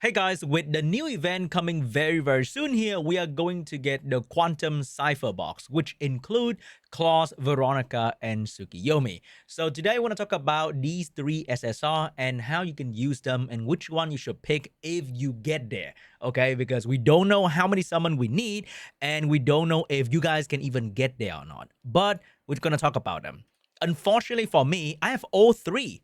Hey guys, with the new event coming very soon here, we are going to get the Quantum Cipherbox, which include Klaus, Veronica, and Tsukiyomi. So today I want to talk about these three SSR and how you can use them and which one you should pick if you get there. Okay, because we don't know how many summon we need and we don't know if you guys can even get there or not. But we're going to talk about them. Unfortunately for me, I have all three.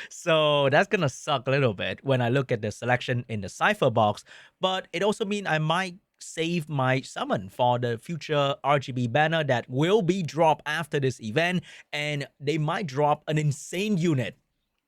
So that's gonna suck a little bit when I look at the selection in the cipher box, but it also means I might save my summon for the future RGB banner that will be dropped after this event, and they might drop an insane unit.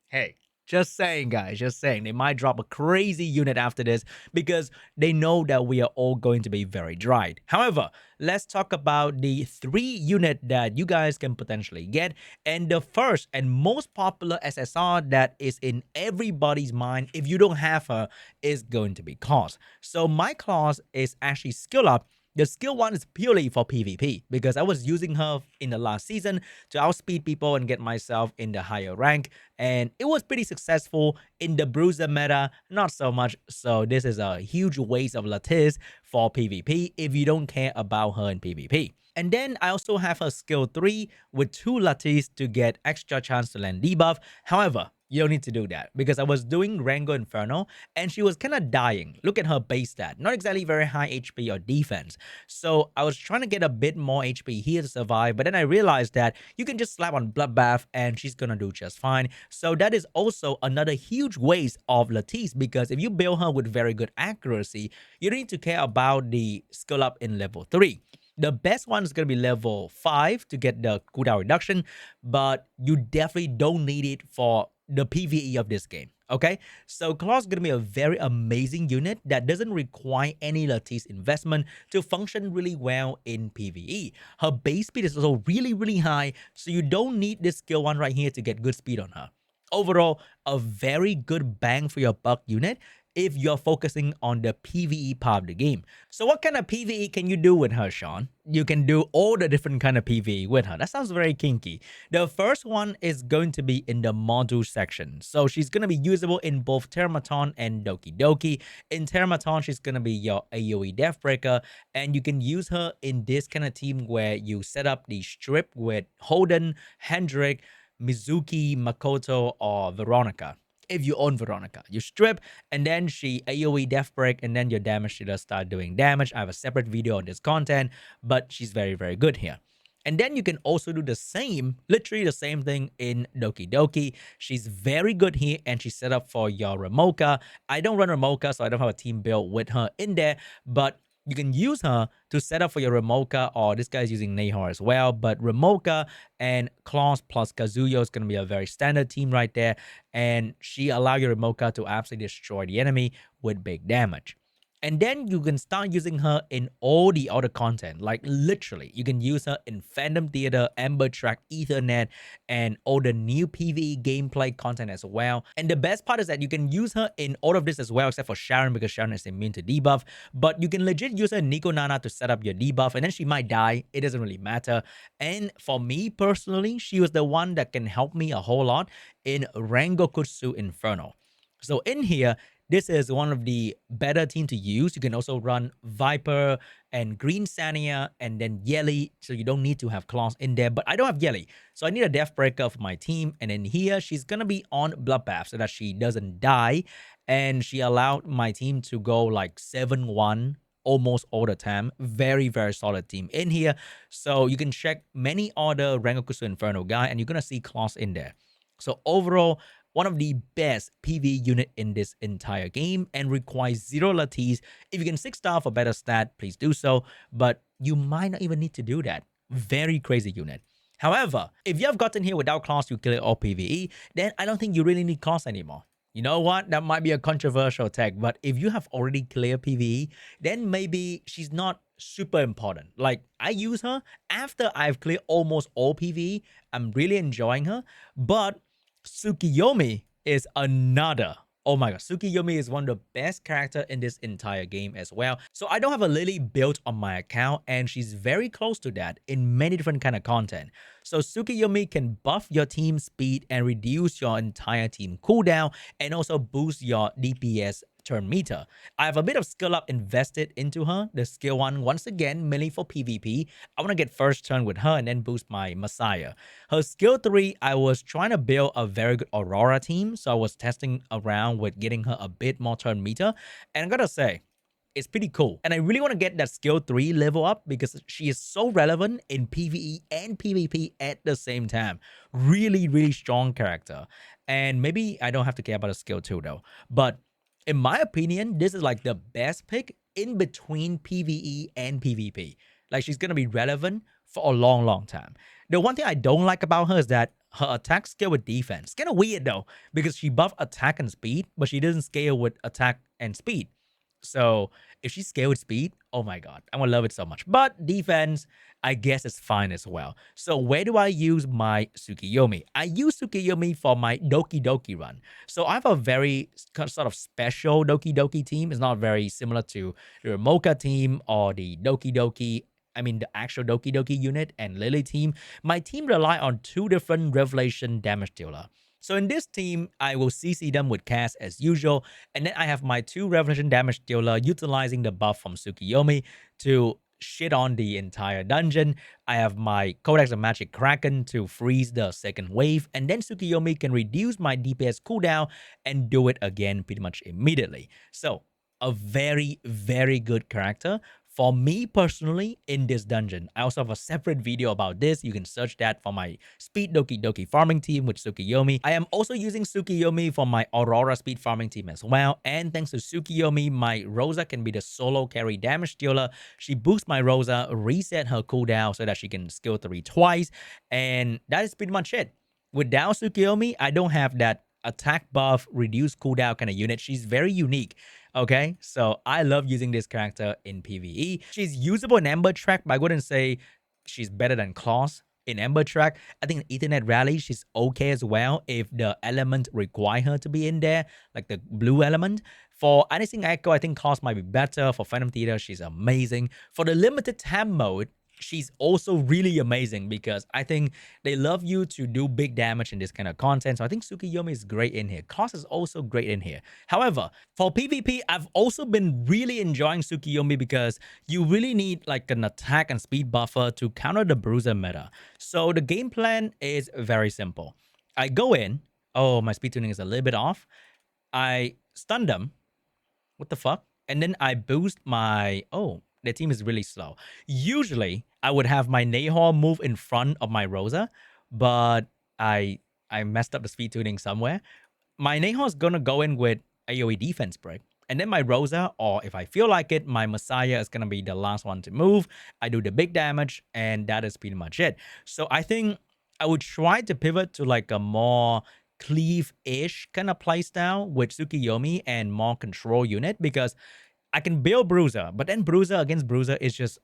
Hey, just saying, guys, just saying. They might drop a crazy unit after this because they know that we are all going to be very dried. However, let's talk about the three unit that you guys can potentially get. And the first and most popular SSR that is in everybody's mind, if you don't have her, is going to be Klaus. So my Klaus is actually skill up. The skill one is purely for PvP because I was using her in the last season to outspeed people and get myself in the higher rank, and it was pretty successful in the bruiser meta, not so much. So this is a huge waste of lattice for PvP if you don't care about her in PvP. And then I also have her skill 3 with 2 lattice to get extra chance to land debuff. However, you don't need to do that because I was doing Rango Inferno and she was kind of dying. Look at her base stat, not exactly very high HP or defense. So I was trying to get a bit more HP here to survive, but then I realized that you can just slap on Bloodbath and she's gonna do just fine. So that is also another huge waste of Lattice because if you build her with very good accuracy, you don't need to care about the skill up in level 3. The best one is going to be level 5 to get the cooldown reduction, but you definitely don't need it for the PvE of this game. Okay, so Klaus is going to be a very amazing unit that doesn't require any lattice investment to function really well in PvE. Her base speed is also really high, so you don't need this skill one right here to get good speed on her. Overall, a very good bang for your buck unit if you're focusing on the PvE part of the game. So what kind of PvE can you do with her, Sean? You can do all the different kind of PvE with her. That sounds very kinky. The first one is going to be in the module section. So she's going to be usable in both Termaton and Doki Doki. In Termaton, she's going to be your AoE Deathbreaker, and you can use her in this kind of team where you set up the strip with Holden, Hendrik, Mizuki, Makoto, or Veronica. If you own Veronica, you strip and then she AoE death break and then your damage she does start doing damage. I have a separate video on this content, but she's very good here. And then you can also do the same, literally the same thing in Doki Doki. She's very good here and she's set up for your Ramoka. I don't run Ramoka, so I don't have a team build with her in there, but you can use her to set up for your Ramoka, or this guy's using Nahor as well. But Ramoka and Klaus plus Kazuyo is going to be a very standard team right there. And she allow your Ramoka to absolutely destroy the enemy with big damage. And then you can start using her in all the other content. Like literally, you can use her in Phantom Theater, Ember Track, Ethernet, and all the new PvE gameplay content as well. And the best part is that you can use her in all of this as well, except for Sharon, because Sharon is immune to debuff. But you can legit use her in Nico Nana to set up your debuff, and then she might die. It doesn't really matter. And for me personally, she was the one that can help me a whole lot in Rangokutsu Inferno. So in here, this is one of the better team to use. You can also run Viper and Green Sania and then Yelly, so you don't need to have Klaus in there. But I don't have Yelly, so I need a Deathbreaker for my team. And in here, she's going to be on Bloodbath so that she doesn't die. And she allowed my team to go like 7-1 almost all the time. Very solid team in here. So you can check many other Rangokusu Inferno guy and you're going to see Klaus in there. So overall, one of the best PvE unit in this entire game and requires 0 lattice. If you can 6-star for better stat, please do so, but you might not even need to do that. Very crazy unit. However, if you have gotten here without Klaus, you kill it all PvE, then I don't think you really need Klaus anymore. You know what? That might be a controversial tag, but if you have already cleared PvE, then maybe she's not super important. Like, I use her after I've cleared almost all PvE. I'm really enjoying her, but Tsukiyomi is another. Oh my god, Tsukiyomi is one of the best character in this entire game as well. So I don't have a Lily built on my account, and she's very close to that in many different kind of content. So Tsukiyomi can buff your team speed and reduce your entire team cooldown and also boost your DPS turn meter. I have a bit of skill up invested into her. The skill 1, once again, mainly for PvP. I want to get first turn with her and then boost my Messiah. Her skill 3, I was trying to build a very good Aurora team, so I was testing around with getting her a bit more turn meter. And I gotta say, it's pretty cool. And I really want to get that skill 3 level up because she is so relevant in PvE and PvP at the same time. Really, really strong character. And maybe I don't have to care about a skill 2 though. But in my opinion, this is like the best pick in between PvE and PvP. Like, she's going to be relevant for a long, long time. The one thing I don't like about her is that her attack scale with defense. It's kind of weird though, because she buffed attack and speed, but she doesn't scale with attack and speed. So if she scale with speed, oh my god, I'm gonna love it so much. But defense, I guess it's fine as well. So where do I use my Tsukiyomi? I use Tsukiyomi for my Doki Doki run. So I have a very sort of special Doki Doki team. It's not very similar to the Mocha team or the Doki Doki. I mean, the actual Doki Doki unit and Lily team. My team rely on 2 different Revelation damage dealer. So in this team, I will CC them with cast as usual, and then I have my 2 Revelation damage dealer utilizing the buff from Tsukiyomi to shit on the entire dungeon. I have my Codex of Magic Kraken to freeze the second wave, and then Tsukiyomi can reduce my DPS cooldown and do it again pretty much immediately. So a very, very good character for me personally in this dungeon. I also have a separate video about this. You can search that for my speed Doki Doki farming team with Tsukiyomi. I am also using Tsukiyomi for my Aurora speed farming team as well. And thanks to Tsukiyomi, my Rosa can be the solo carry damage dealer. She boosts my Rosa, reset her cooldown so that she can skill 3 twice. And that is pretty much it. Without Tsukiyomi, I don't have that attack buff, reduce cooldown kind of unit. She's very unique. Okay, so I love using this character in PvE. She's usable in Ember Track, but I wouldn't say she's better than Klaus in Ember Track. I think in Ethernet Rally, she's okay as well if the element require her to be in there, like the blue element. For Anything Echo, I think Klaus might be better. For Phantom Theater, she's amazing. For the limited tab mode, she's also really amazing because I think they love you to do big damage in this kind of content. So I think Tsukiyomi is great in here. Klaus is also great in here. However, for PvP, I've also been really enjoying Tsukiyomi because you really need like an attack and speed buffer to counter the bruiser meta. So the game plan is very simple. I go in. Oh, my speed tuning is a little bit off. I stun them. What the fuck? And then I boost my... Oh, the team is really slow. Usually, I would have my Nahor move in front of my Rosa, but I messed up the speed tuning somewhere. My Nahor is going to go in with AoE defense break. And then my Rosa, or if I feel like it, my Messiah is going to be the last one to move. I do the big damage, and that is pretty much it. So I think I would try to pivot to like a more cleave-ish kind of playstyle with Tsukiyomi and more control unit because I can build Bruiser, but then Bruiser against Bruiser is just...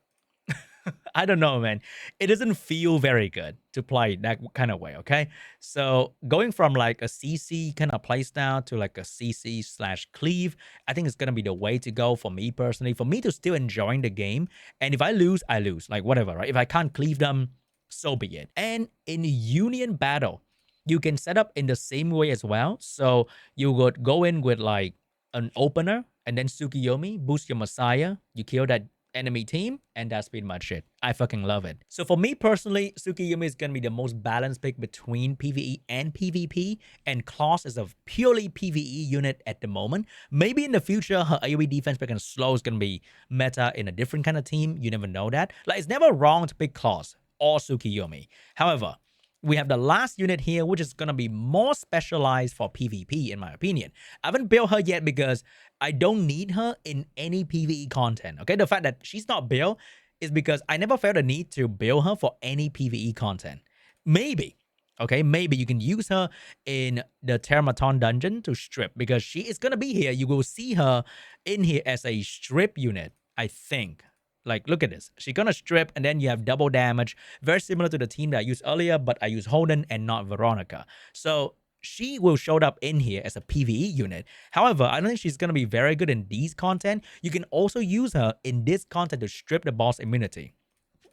I don't know, man. It doesn't feel very good to play that kind of way, okay? So going from like a CC kind of playstyle to like a CC slash cleave, I think it's going to be the way to go for me personally, for me to still enjoying the game. And if I lose, I lose. Like whatever, right? If I can't cleave them, so be it. And in Union Battle, you can set up in the same way as well. So you would go in with like an opener and then Tsukiyomi, boost your Messiah, you kill that enemy team, and that's pretty much it. I fucking love it. So for me personally, Tsukiyomi is going to be the most balanced pick between PvE and PvP, and Klaus is a purely PvE unit at the moment. Maybe in the future, her AoE defense pick and slow is going to be meta in a different kind of team. You never know that. Like, it's never wrong to pick Klaus or Tsukiyomi. However, we have the last unit here, which is going to be more specialized for PvP, in my opinion. I haven't built her yet because I don't need her in any PvE content, okay? The fact that she's not built is because I never felt a need to build her for any PvE content. Maybe, okay? Maybe you can use her in the Termaton dungeon to strip because she is going to be here. You will see her in here as a strip unit, I think. Like, look at this. She's gonna strip, and then you have double damage. Very similar to the team that I used earlier, but I use Holden and not Veronica. So she will show up in here as a PvE unit. However, I don't think she's gonna be very good in these content. You can also use her in this content to strip the boss immunity.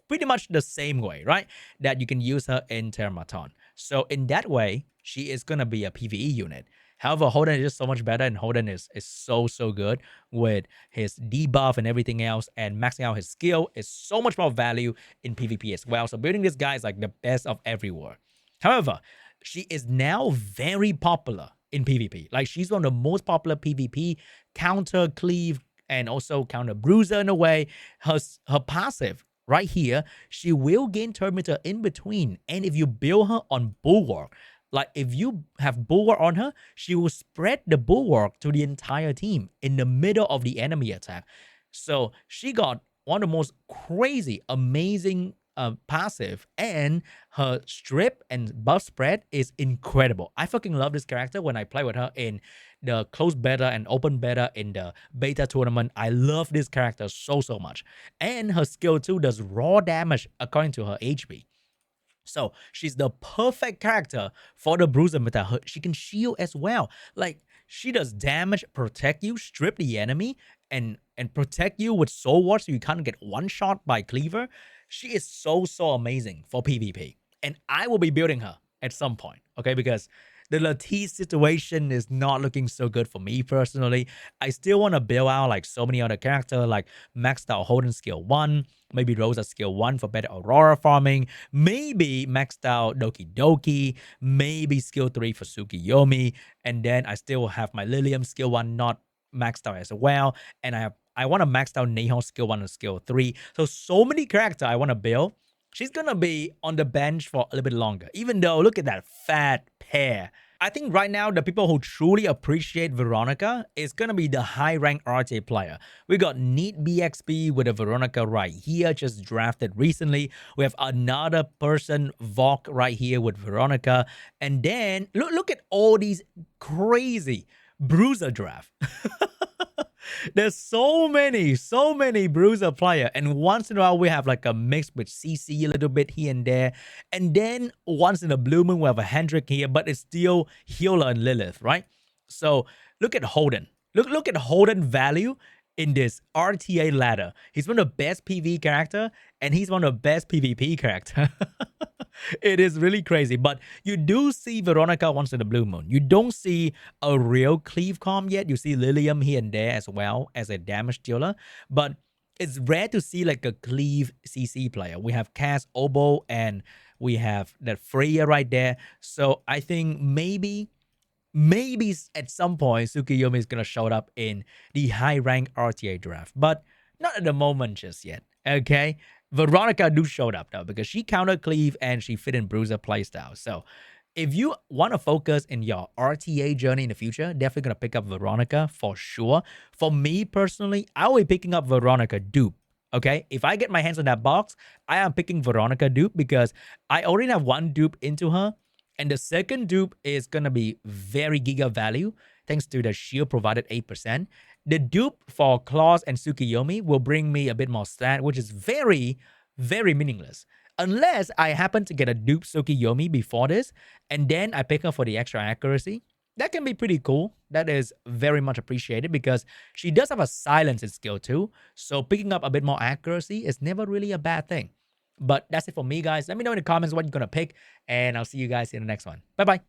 Pretty much the same way, right? That you can use her in Termaton. So in that way, she is gonna be a PvE unit. However, Holden is just so much better, and Holden is so good with his debuff and everything else, and maxing out his skill is so much more value in PvP as well. So building this guy is like the best of everywhere. However, she is now very popular in PvP. Like, she's one of the most popular PvP counter cleave and also counter bruiser in a way. Her passive right here, she will gain turn meter in between. And if you build her on bulwark, like if you have bulwark on her, she will spread the bulwark to the entire team in the middle of the enemy attack. So she got one of the most crazy, amazing passive, and her strip and buff spread is incredible. I fucking love this character when I play with her in the closed beta and open beta in the beta tournament. I love this character so much. And her skill 2 does raw damage according to her HP. So she's the perfect character for the bruiser meta. She can shield as well. Like, she does damage, protect you, strip the enemy, and protect you with soul ward so you can't get one shot by cleaver. She is so amazing for PvP. And I will be building her at some point, okay? Because the Latisse situation is not looking so good for me personally. I still want to build out like so many other characters, like maxed out Holden skill 1, maybe Rosa skill 1 for better Aurora farming, maybe maxed out Doki Doki, maybe skill 3 for Tsukiyomi, and then I still have my Lilium skill 1 not maxed out as well, and I want to max out Neho skill 1 and skill 3. So many characters I want to build. She's gonna be on the bench for a little bit longer, even though look at that fat pair. I think right now the people who truly appreciate Veronica is gonna be the high rank RTA player. We got Neat BXP with a Veronica right here, just drafted recently. We have another person, Vok, right here with Veronica. And then look at all these crazy bruiser draft. There's so many bruiser player, and once in a while we have like a mix with CC a little bit here and there, and then once in a blue moon we have a Hendrik here, but it's still Healer and Lilith, right? So look at Holden. Look at Holden value in this RTA ladder. He's one of the best PV character, and he's one of the best PvP character. It is really crazy, but you do see Veronica once in the blue moon. You don't see a real cleave com yet. You see Lilium here and there as well as a damage dealer, but it's rare to see like a cleave CC player. We have Cass, Obo, and we have that Freya right there. So I think maybe at some point Tsukiyomi is gonna show up in the high rank RTA draft, but not at the moment just yet. Okay, Veronica do showed up though because she counter cleave and she fit in bruiser playstyle. So if you want to focus in your RTA journey in the future, definitely gonna pick up Veronica for sure. For me personally, I will be picking up Veronica dupe. Okay, if I get my hands on that box, I am picking Veronica dupe because I already have one dupe into her. And the second dupe is going to be very giga value thanks to the shield provided 8%. The dupe for Klaus and Tsukiyomi will bring me a bit more stat, which is very meaningless. Unless I happen to get a dupe Tsukiyomi before this, and then I pick her for the extra accuracy. That can be pretty cool. That is very much appreciated because she does have a silence in skill too. So picking up a bit more accuracy is never really a bad thing. But that's it for me, guys. Let me know in the comments what you're going to pick, and I'll see you guys in the next one. Bye-bye.